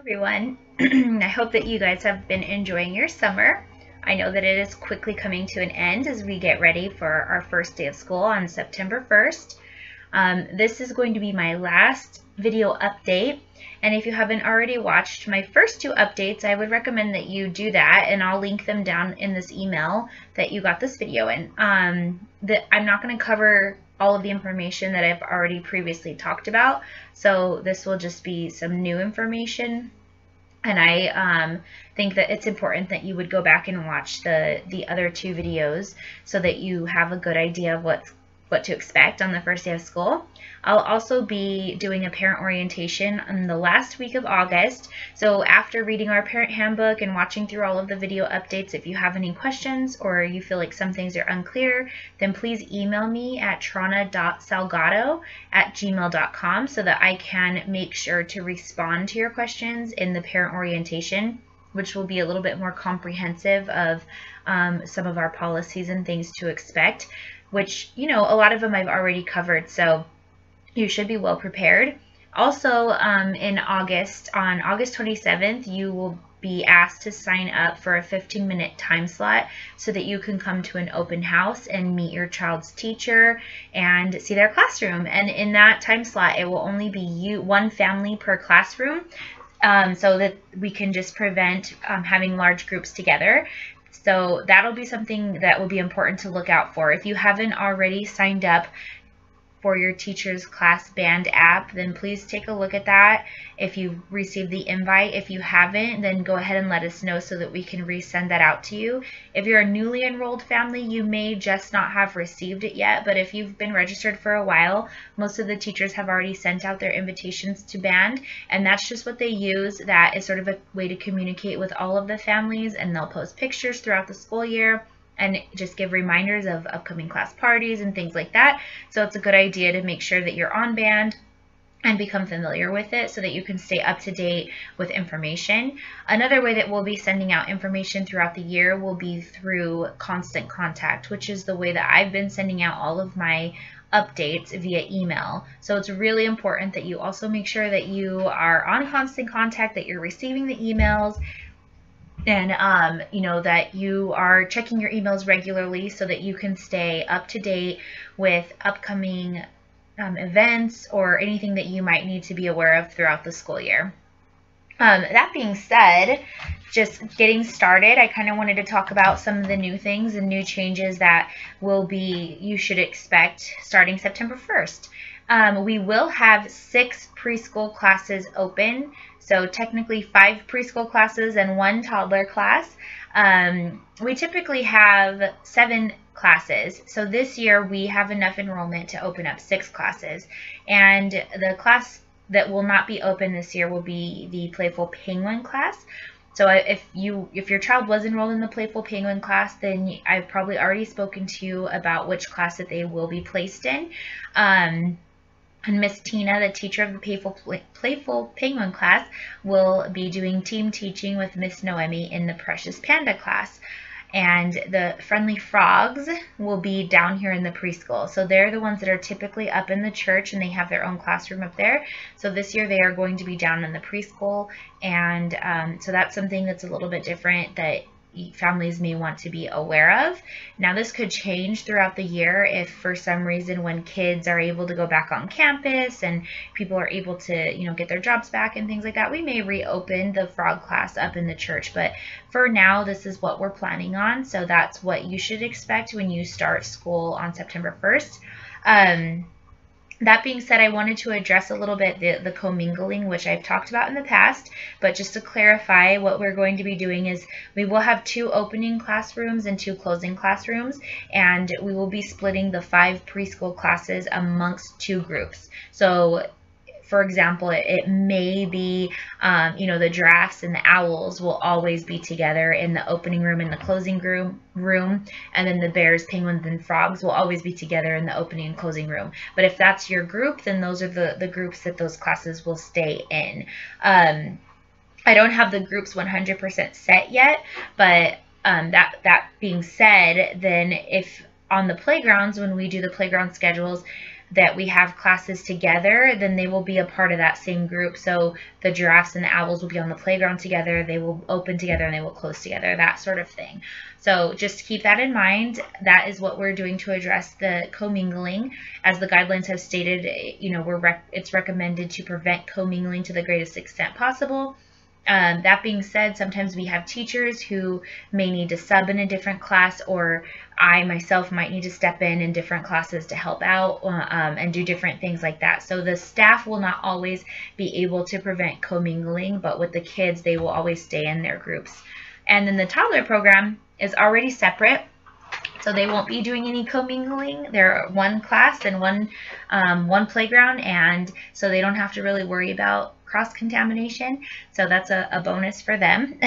Everyone. I hope that you guys have been enjoying your summer. I know that it is quickly coming to an end as we get ready for our first day of school on September 1st. This is going to be my last video update, and if you haven't already watched my first two updates, I would recommend that you do that, and I'll link them down in this email that you got this video in. I'm not going to cover all of the information that I've already previously talked about, so this will just be some new information. And I think that it's important that you would go back and watch the other two videos so that you have a good idea of what to expect on the first day of school. I'll also be doing a parent orientation on the last week of August. So after reading our parent handbook and watching through all of the video updates, if you have any questions or you feel like some things are unclear, then please email me at trana.salgado@gmail.com so that I can make sure to respond to your questions in the parent orientation, which will be a little bit more comprehensive of some of our policies and things to expect, which, you know, a lot of them I've already covered, so you should be well prepared. Also, in August, on August 27th, you will be asked to sign up for a 15-minute time slot so that you can come to an open house and meet your child's teacher and see their classroom. And in that time slot, it will only be one family per classroom, so that we can just prevent having large groups together. So that'll be something that will be important to look out for. If you haven't already signed up for your teacher's class band app, then please take a look at that if you've received the invite. If you haven't, then go ahead and let us know so that we can resend that out to you. If you're a newly enrolled family, you may just not have received it yet, but if you've been registered for a while, most of the teachers have already sent out their invitations to band, and that's just what they use. That is sort of a way to communicate with all of the families, and they'll post pictures throughout the school year and just give reminders of upcoming class parties and things like that. So it's a good idea to make sure that you're on band and become familiar with it so that you can stay up to date with information. Another way that we'll be sending out information throughout the year will be through Constant Contact, which is the way that I've been sending out all of my updates via email. So it's really important that you also make sure that you are on Constant Contact, that you're receiving the emails, and you know, that you are checking your emails regularly so that you can stay up to date with upcoming events or anything that you might need to be aware of throughout the school year. That being said, just getting started, I kind of wanted to talk about some of the new things and new changes that you should expect starting September 1st. We will have 6 preschool classes open. So technically 5 preschool classes and 1 toddler class. We typically have 7 classes. So this year we have enough enrollment to open up 6 classes. And the class that will not be open this year will be the Playful Penguin class. So if your child was enrolled in the Playful Penguin class, then I've probably already spoken to you about which class that they will be placed in. And Miss Tina, the teacher of the Playful Penguin class, will be doing team teaching with Miss Noemi in the Precious Panda class. And the Friendly Frogs will be down here in the preschool. So they're the ones that are typically up in the church, and they have their own classroom up there. So this year they are going to be down in the preschool. And so that's something that's a little bit different that families may want to be aware of. Now, this could change throughout the year if for some reason when kids are able to go back on campus and people are able to, you know, get their jobs back and things like that, we may reopen the frog class up in the church. But for now, this is what we're planning on. So that's what you should expect when you start school on September 1st. That being said, I wanted to address a little bit the commingling, which I've talked about in the past, but just to clarify, what we're going to be doing is we will have 2 opening classrooms and 2 closing classrooms, and we will be splitting the 5 preschool classes amongst 2 groups. So, for example, it may be, you know, the giraffes and the owls will always be together in the opening room and the closing room, and then the bears, penguins, and frogs will always be together in the opening and closing room. But if that's your group, then those are the groups that those classes will stay in. I don't have the groups 100% set yet, but that being said, then if on the playgrounds, when we do the playground schedules, that we have classes together, then they will be a part of that same group. So the giraffes and the owls will be on the playground together, they will open together, and they will close together, that sort of thing. So just keep that in mind. That is what we're doing to address the commingling. As the guidelines have stated, it's recommended to prevent commingling to the greatest extent possible. That being said, sometimes we have teachers who may need to sub in a different class, or I myself might need to step in different classes to help out and do different things like that. So the staff will not always be able to prevent commingling, but with the kids, they will always stay in their groups. And then the toddler program is already separate, so they won't be doing any commingling. They're one class and one playground, and so they don't have to really worry about cross-contamination. So that's a bonus for them.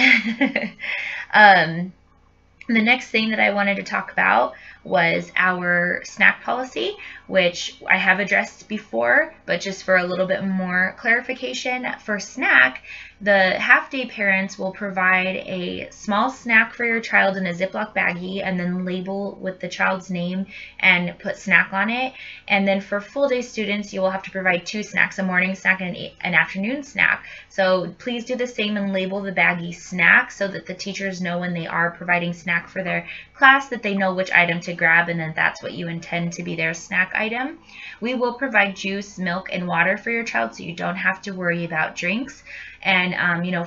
The next thing that I wanted to talk about was our snack policy, which I have addressed before, but just for a little bit more clarification. For snack, the half-day parents will provide a small snack for your child in a Ziploc baggie and then label with the child's name and put snack on it. And then for full-day students, you will have to provide 2 snacks, a morning snack and an afternoon snack. So please do the same and label the baggie snack so that the teachers know when they are providing snack for their class that they know which item to grab, and then that's what you intend to be their snack item. We will provide juice, milk, and water for your child, so you don't have to worry about drinks. And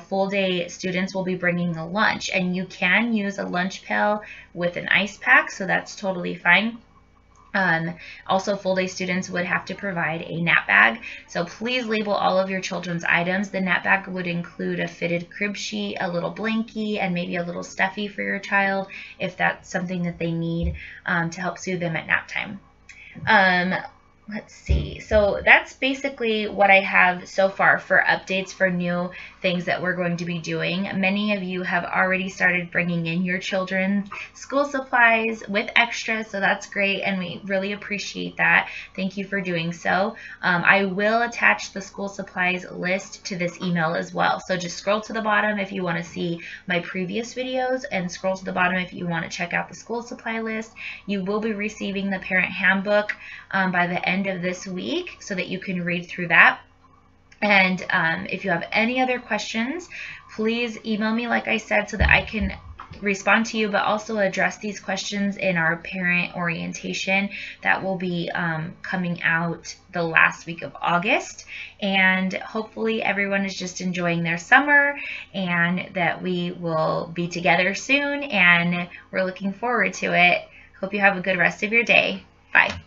full day students will be bringing a lunch, and you can use a lunch pail with an ice pack, so that's totally fine. Also, full day students would have to provide a nap bag, so please label all of your children's items. The nap bag would include a fitted crib sheet, a little blankie, and maybe a little stuffy for your child if that's something that they need to help soothe them at nap time. Let's see. So that's basically what I have so far for updates for new things that we're going to be doing. Many of you have already started bringing in your children's school supplies with extras, so that's great, and we really appreciate that. Thank you for doing so. I will attach the school supplies list to this email as well. So just scroll to the bottom if you want to see my previous videos, and scroll to the bottom if you want to check out the school supply list. You will be receiving the parent handbook by the end of this week so that you can read through that. And if you have any other questions, please email me, like I said, so that I can respond to you, but also address these questions in our parent orientation that will be coming out the last week of August. And hopefully everyone is just enjoying their summer, and that we will be together soon, and we're looking forward to it. Hope you have a good rest of your day. Bye.